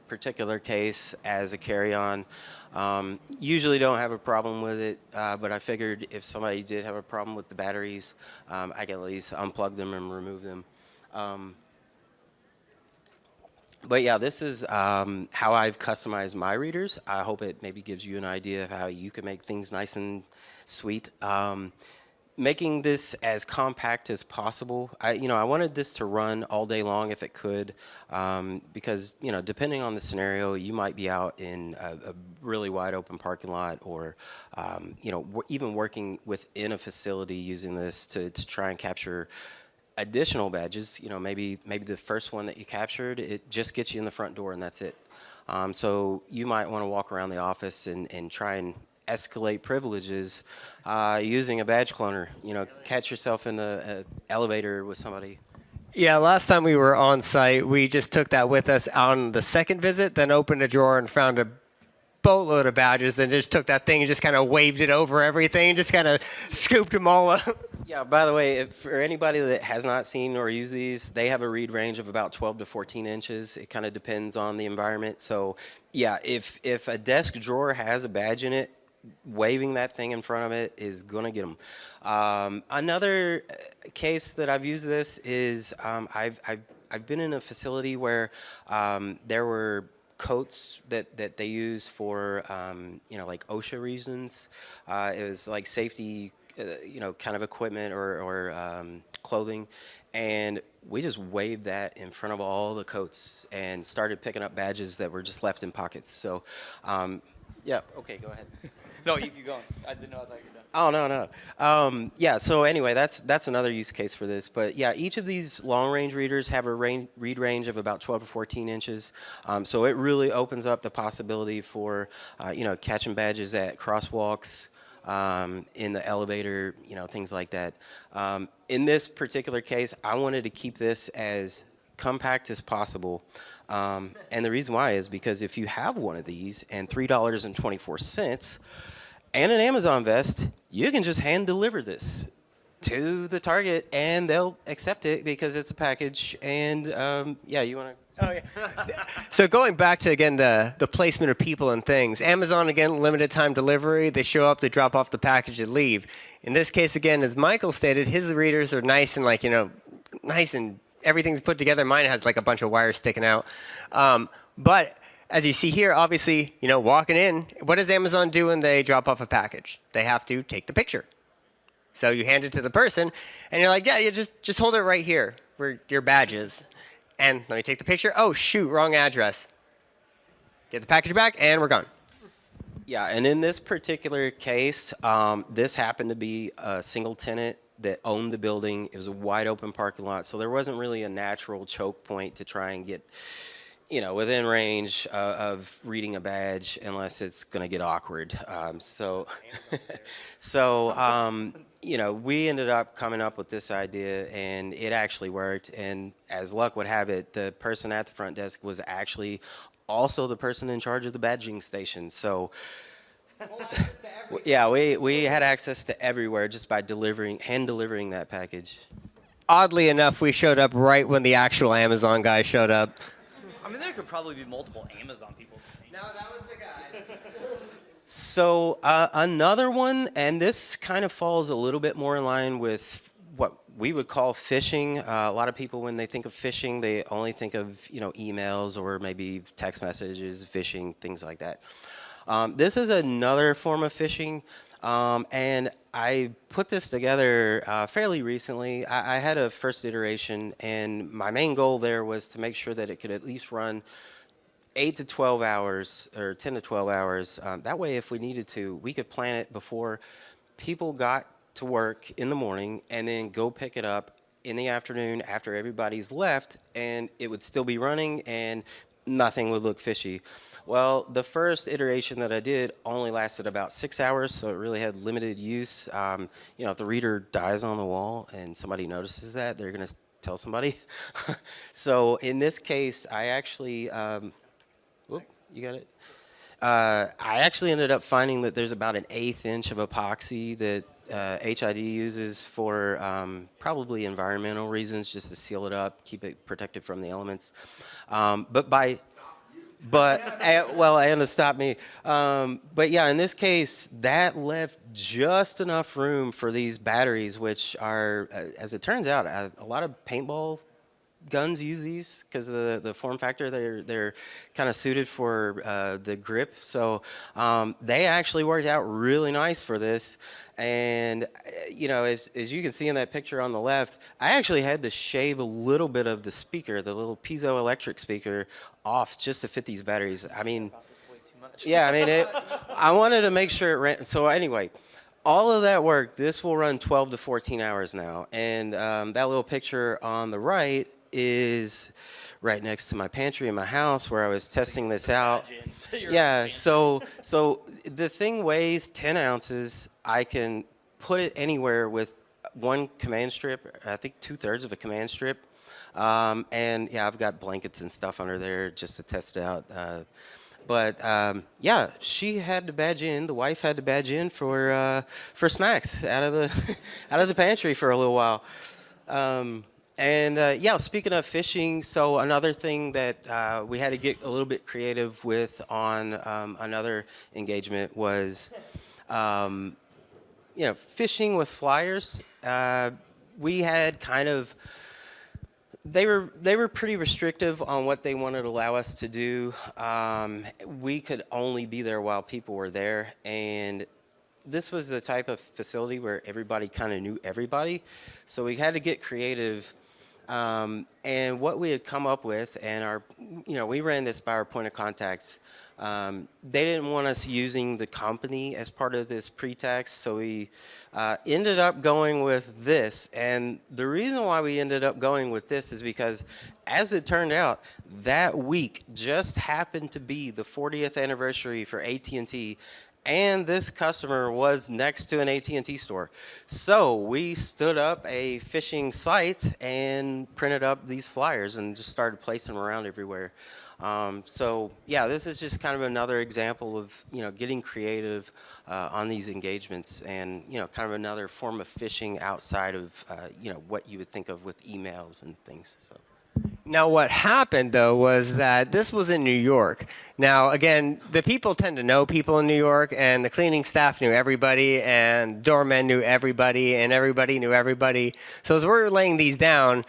D: particular case as a carry-on. Usually don't have a problem with it, but I figured if somebody did have a problem with the batteries, I can at least unplug them and remove them. But yeah, this is how I've customized my readers. I hope it maybe gives you an idea of how you can make things nice and sweet. Making this as compact as possible. I wanted this to run all day long if it could, because, you know, depending on the scenario, you might be out in a really wide open parking lot, or, you know, even working within a facility using this to try and capture additional badges. You know, maybe the first one that you captured, it just gets you in the front door and that's it. So you might want to walk around the office and try and escalate privileges using a badge cloner. You know, catch yourself in an elevator with somebody.
B: Yeah, last time we were on site, we just took that with us on the second visit, then opened a drawer and found a boatload of badges, then just took that thing and just kind of waved it over everything, just kind of scooped them all up.
D: Yeah, by the way, for anybody that has not seen or used these, they have a read range of about 12 to 14 inches. It kind of depends on the environment. So yeah, if a desk drawer has a badge in it, waving that thing in front of it is gonna get them. Another case that I've used this is I've been in a facility where there were coats that they use for you know, like OSHA reasons. It was like safety, you know, kind of equipment or clothing, and we just waved that in front of all the coats and started picking up badges that were just left in pockets. So yeah, okay, go ahead.
C: No, you keep going. I didn't know. I thought you were done.
D: Oh, no. Yeah, so anyway, that's another use case for this. But yeah, each of these long-range readers have a read range of about 12 to 14 inches. So it really opens up the possibility for, you know, catching badges at crosswalks, in the elevator, you know, things like that. In this particular case, I wanted to keep this as compact as possible. And the reason why is because if you have one of these and $3.24 and an Amazon vest, you can just hand deliver this to the Target and they'll accept it because it's a package. And yeah, you want to
B: Oh, yeah. So going back to, again, the placement of people and things, Amazon, again, limited time delivery. They show up, they drop off the package, they leave. In this case, again, as Michael stated, his readers are nice and nice and everything's put together. Mine has like a bunch of wires sticking out. But as you see here, obviously, walking in, what does Amazon do when they drop off a package? They have to take the picture. So you hand it to the person, and you're like, yeah, you just hold it right here where your badge is. And let me take the picture. Oh, shoot, wrong address. Get the package back, and we're gone.
D: Yeah, and in this particular case, this happened to be a single tenant that owned the building. It was a wide open parking lot, so there wasn't really a natural choke point to try and get, within range of reading a badge, unless it's going to get awkward. We ended up coming up with this idea, and it actually worked. And as luck would have it, the person at the front desk was actually also the person in charge of the badging station. So, yeah, we had access to everywhere just by hand delivering that package.
B: Oddly enough, we showed up right when the actual Amazon guy showed up.
C: I mean, there could probably be multiple Amazon people.
B: No, that was the guy.
D: So another one, and this kind of falls a little bit more in line with what we would call phishing. A lot of people, when they think of phishing, they only think of emails or maybe text messages, phishing, things like that. This is another form of phishing, and I put this together fairly recently. I had a first iteration, and my main goal there was to make sure that it could at least run 8 to 12 hours or 10 to 12 hours. That way, if we needed to, we could plan it before people got to work in the morning and then go pick it up in the afternoon after everybody's left, and it would still be running and nothing would look fishy. Well, the first iteration that I did only lasted about 6 hours, so it really had limited use. If the reader dies on the wall and somebody notices that, they're going to tell somebody. So in this case, I actually... you got it? I actually ended up finding that there's about an 1/8 inch of epoxy that HID uses for probably environmental reasons, just to seal it up, keep it protected from the elements. And to stop me. But yeah, in this case, that left just enough room for these batteries, which are, as it turns out, a lot of paintball guns use these because of the form factor. They're kind of suited for the grip. So they actually worked out really nice for this. And as you can see in that picture on the left, I actually had to shave a little bit of the speaker, the little piezoelectric speaker, off just to fit these batteries. I mean, yeah, I wanted to make sure it ran. So anyway, all of that work, this will run 12 to 14 hours now. And that little picture on the right is right next to my pantry in my house where I was testing this out. Yeah, so the thing weighs 10 ounces. I can put it anywhere with one command strip, I think 2/3 of a command strip. And yeah, I've got blankets and stuff under there just to test it out. Yeah, she had to badge in. The wife had to badge in for snacks out of the pantry for a little while. Yeah, speaking of phishing, so another thing that we had to get a little bit creative with on another engagement was, phishing with flyers. We had kind of. They were pretty restrictive on what they wanted to allow us to do. We could only be there while people were there, and this was the type of facility where everybody kind of knew everybody, so we had to get creative. And what we had come up with, and we ran this by our point of contact. They didn't want us using the company as part of this pretext, so we ended up going with this. And the reason why we ended up going with this is because, as it turned out, that week just happened to be the 40th anniversary for AT&T, and this customer was next to an AT&T store. So we stood up a phishing site and printed up these flyers and just started placing them around everywhere. So yeah, this is just kind of another example of getting creative on these engagements, and kind of another form of phishing outside of what you would think of with emails and things. So.
B: Now, what happened, though, was that this was in New York. Now, again, the people tend to know people in New York, and the cleaning staff knew everybody, and doormen knew everybody, and everybody knew everybody. So as we're laying these down,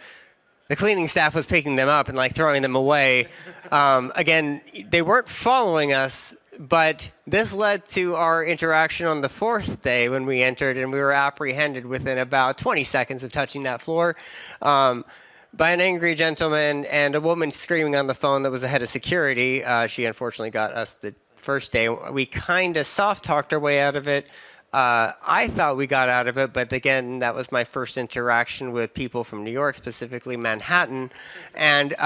B: the cleaning staff was picking them up and like throwing them away. Again, they weren't following us, but this led to our interaction on the fourth day when we entered, and we were apprehended within about 20 seconds of touching that floor. By an angry gentleman and a woman screaming on the phone that was the head of security. She unfortunately got us the first day. We kind of soft-talked our way out of it. I thought we got out of it, but again, that was my first interaction with people from New York, specifically Manhattan. And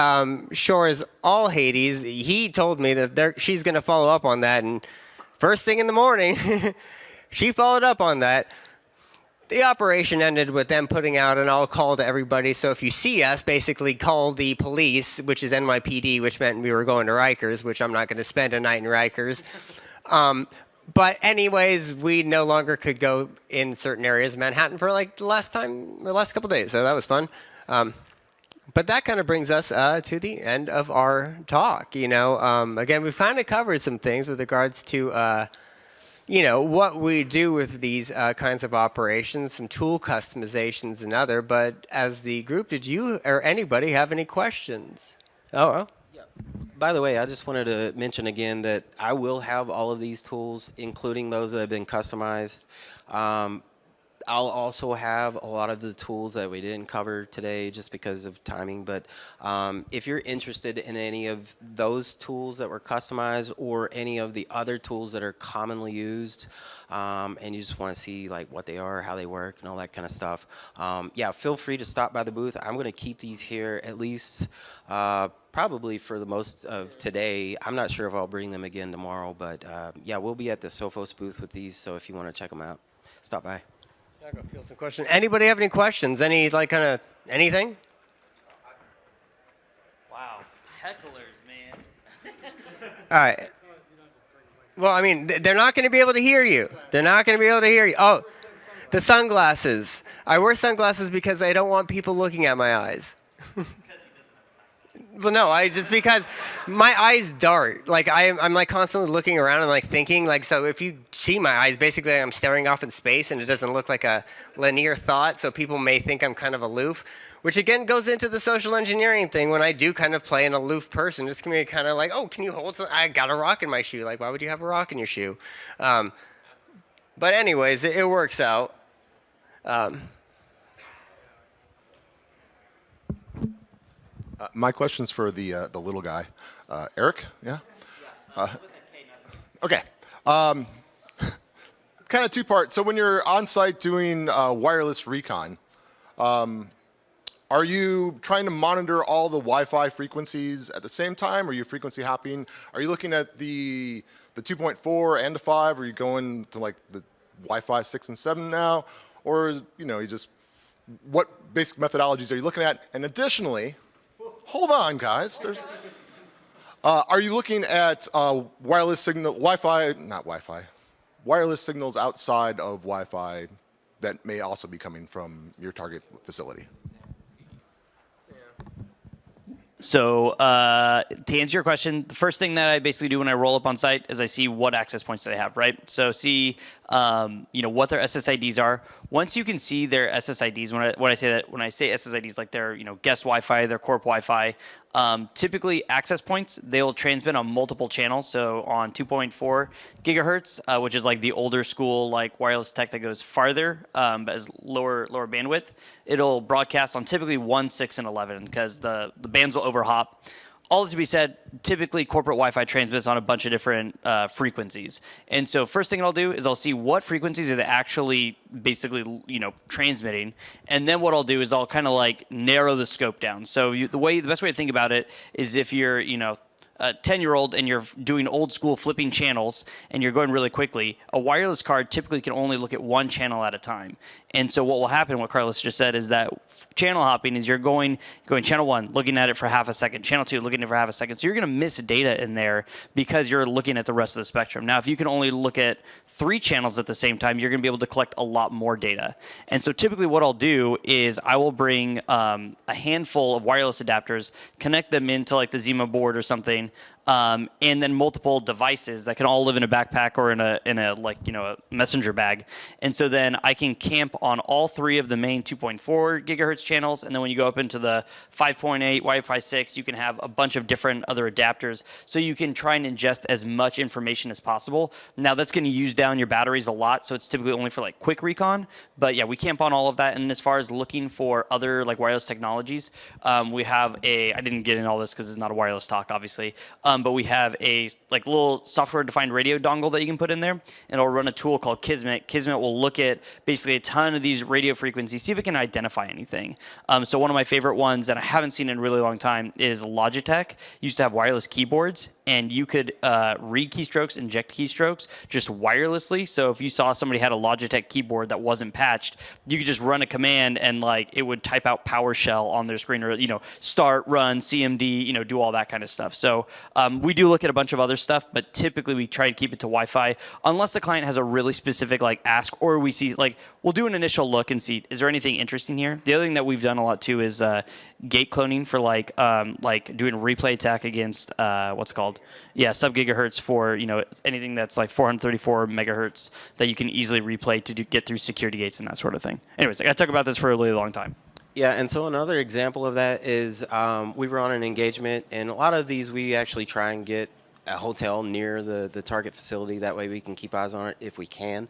B: sure as all Hades, he told me that she's going to follow up on that. And first thing in the morning, she followed up on that. The operation ended with them putting out an all call to everybody. So if you see us, basically call the police, which is NYPD, which meant we were going to Rikers, which I'm not going to spend a night in Rikers. But anyways, we no longer could go in certain areas of Manhattan for like the last couple days. So that was fun. But that kind of brings us to the end of our talk. You know, again, we've kind of covered some things with regards to you know, what we do with these kinds of operations, some tool customizations and other. But as the group, did you or anybody have any questions? Oh.
D: Yeah. By the way, I just wanted to mention again that I will have all of these tools, including those that have been customized. I'll also have a lot of the tools that we didn't cover today just because of timing. But if you're interested in any of those tools that were customized or any of the other tools that are commonly used, and you just want to see like what they are, how they work, and all that kind of stuff, yeah, feel free to stop by the booth. I'm going to keep these here at least probably for the most of today. I'm not sure if I'll bring them again tomorrow, but yeah, we'll be at the Sophos booth with these. So if you want to check them out, stop by.
B: I'll go field some questions. Anybody have any questions? Any, like, kind of anything?
C: Wow. Hecklers, man.
B: All right. Well, I mean, they're not going to be able to hear you. They're not going to be able to hear you. Oh, the sunglasses. I wear sunglasses because I don't want people looking at my eyes. Well, no, just because my eyes dart. Like I'm like constantly looking around and like thinking. Like, so if you see my eyes, basically I'm staring off in space, and it doesn't look like a linear thought. So people may think I'm kind of aloof, which again goes into the social engineering thing. When I do kind of play an aloof person, just can be kind of like, oh, can you hold something? I got a rock in my shoe. Like, why would you have a rock in your shoe? But anyways, it works out.
E: My question's for the little guy, Eric. Yeah. Okay. Kind of two-part. So when you're on site doing wireless recon, are you trying to monitor all the Wi-Fi frequencies at the same time? Are you frequency hopping? Are you looking at the 2.4 and the 5? Are you going to like the Wi-Fi 6 and 7 now, or you know, you just what basic methodologies are you looking at? And additionally. Hold on, guys. Are you looking at wireless signal, wireless signals outside of Wi-Fi that may also be coming from your target facility?
C: So to answer your question, the first thing that I basically do when I roll up on site is I see what access points do they have, right? So see, you know, what their SSIDs are. Once you can see their SSIDs, when I say SSIDs, like their, you know, guest Wi-Fi, their corp Wi-Fi, typically access points, they will transmit on multiple channels. So on 2.4 gigahertz, which is like the older school, like wireless tech that goes farther, but is lower bandwidth, it'll broadcast on typically 1, 6, and 11 because the bands will overhop. All to be said, typically corporate Wi-Fi transmits on a bunch of different frequencies. And so first thing I'll do is I'll see what frequencies are they actually basically, you know, transmitting. And then what I'll do is I'll kind of like narrow the scope down. So the best way to think about it is if you're, you know, a 10-year-old and you're doing old school flipping channels and you're going really quickly, a wireless card typically can only look at one channel at a time. And so what will happen, what Carlos just said, is that channel hopping is you're going channel 1, looking at it for half a second, channel 2, looking at it for half a second. So you're going to miss data in there because you're looking at the rest of the spectrum. Now, if you can only look at 3 channels at the same time, you're going to be able to collect a lot more data. And so typically what I'll do is I will bring a handful of wireless adapters, connect them into like the Zima board or something, and then multiple devices that can all live in a backpack or in a like, you know, a messenger bag. And so then I can camp on all 3 of the main 2.4 gigahertz channels. And then when you go up into the 5.8, Wi-Fi 6, you can have a bunch of different other adapters. So you can try and ingest as much information as possible. Now that's going to use down your batteries a lot. So it's typically only for like quick recon. But yeah, we camp on all of that. And as far as looking for other like wireless technologies, we have I didn't get into all this because it's not a wireless talk, obviously. But we have a like little software-defined radio dongle that you can put in there, and it'll run a tool called Kismet. Kismet will look at basically a ton of these radio frequencies, see if it can identify anything. So one of my favorite ones that I haven't seen in a really long time is Logitech. Used to have wireless keyboards, and you could read keystrokes, inject keystrokes just wirelessly. So if you saw somebody had a Logitech keyboard that wasn't patched, you could just run a command and like it would type out PowerShell on their screen, or you know, start, run, CMD, you know, do all that kind of stuff. So we do look at a bunch of other stuff, but typically we try to keep it to Wi-Fi unless the client has a really specific like ask, or we see like we'll do an initial look and see is there anything interesting here. The other thing that we've done a lot too is gate cloning for like doing replay attack against what's it called? Yeah, sub gigahertz for, you know, anything that's like 434 megahertz that you can easily replay to get through security gates and that sort of thing. Anyways, I talk about this for a really long time.
D: Yeah, and so another example of that is we were on an engagement, and a lot of these we actually try and get a hotel near the target facility. That way we can keep eyes on it if we can.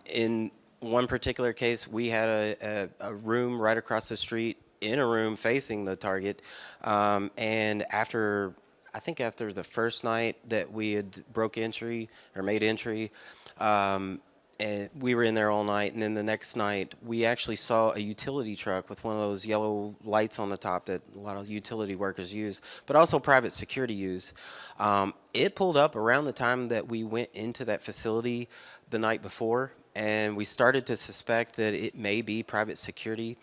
D: In one particular case, we had a room right across the street in a room facing the target, and I think after the first night that we had broke entry or made entry, and we were in there all night, and then the next night we actually saw a utility truck with one of those yellow lights on the top that a lot of utility workers use, but also private security use. It pulled up around the time that we went into that facility the night before, and we started to suspect that it may be private security.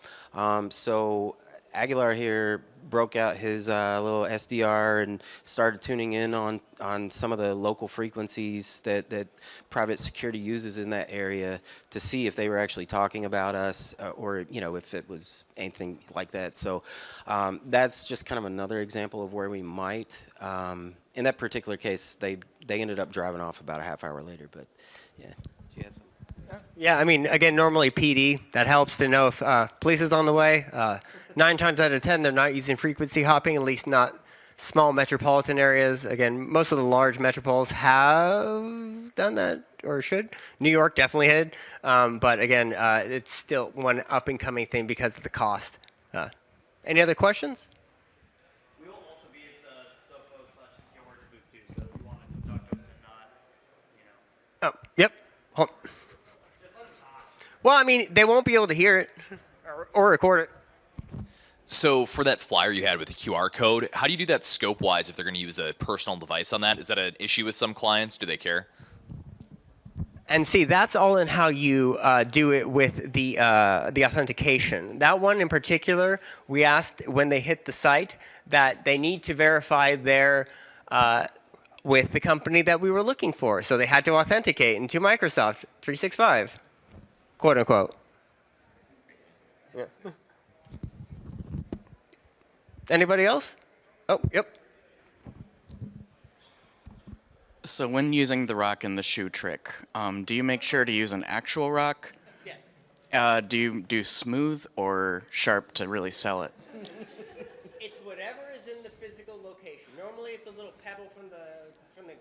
D: So Aguilar here broke out his little SDR and started tuning in on some of the local frequencies that private security uses in that area to see if they were actually talking about us or, you know, if it was anything like that. So that's just kind of another example of where we might. In that particular case, they ended up driving off about a half hour later, but yeah. Do you have something?
B: Yeah, I mean, again, normally PD, that helps to know if police is on the way. 9 times out of 10, they're not using frequency hopping, at least not small metropolitan areas. Again, most of the large metropoles have done that, or should. New York definitely had. But again, it's still one up-and-coming thing because of the cost. Any other questions?
C: We will also be at the SoFo/Secureworks booth too, so if you want to talk to us and not, you know.
B: Oh, yep. Hold. Well, I mean, they won't be able to hear it or record it.
F: So for that flyer you had with the QR code, how do you do that scope-wise if they're going to use a personal device on that? Is that an issue with some clients? Do they care?
B: And see, that's all in how you do it with the authentication. That one in particular, we asked when they hit the site that they need to verify their with the company that we were looking for. So they had to authenticate into Microsoft 365, quote unquote. Yeah. Anybody else? Oh, yep.
G: So when using the rock and the shoe trick, do you make sure to use an actual rock?
B: Yes.
G: Do you do smooth or sharp to really sell it?
B: It's whatever is in the physical location. Normally it's a little pebble from the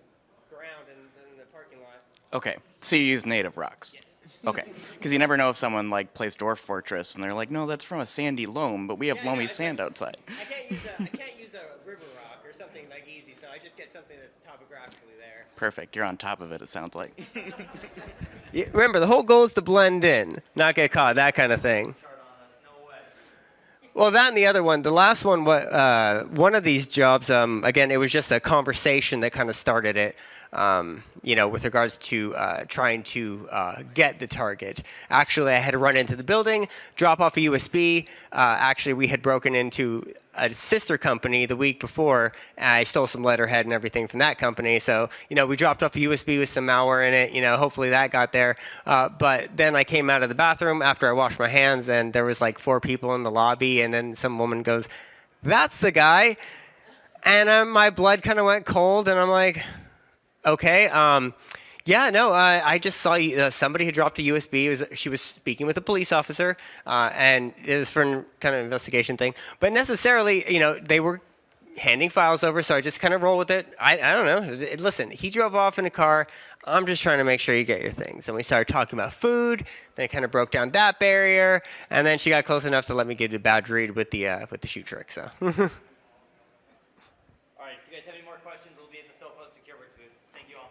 B: ground in the parking lot.
G: Okay, so you use native rocks?
B: Yes.
G: Okay, because you never know if someone like plays Dwarf Fortress and they're like, no, that's from a sandy loam, but we have loamy sand outside.
B: I can't use a river rock or something like easy, so I just get something that's topographically there.
G: Perfect, you're on top of it, it sounds like.
B: Yeah, remember, the whole goal is to blend in, not get caught, that kind of thing. Well, that and the other one. The last one, one of these jobs, again, it was just a conversation that kind of started it, with regards to trying to get the target. Actually, I had to run into the building, drop off a USB. Actually, we had broken into a sister company the week before. I stole some letterhead and everything from that company. So, we dropped off a USB with some malware in it. Hopefully that got there. But then I came out of the bathroom after I washed my hands, and there was like 4 people in the lobby. And then some woman goes, "That's the guy." And my blood kind of went cold, and I'm like, okay. Yeah, no, I just saw somebody had dropped a USB. She was speaking with a police officer, and it was for a kind of investigation thing. But necessarily, they were handing files over, so I just kind of roll with it. I don't know. Listen, he drove off in a car. I'm just trying to make sure you get your things. And we started talking about food. Then it kind of broke down that barrier, and then she got close enough to let me get a bad read with the shoe trick. So.
C: All right, if you guys have any more questions, we'll be at the Sophos Secureworks booth. Thank you all.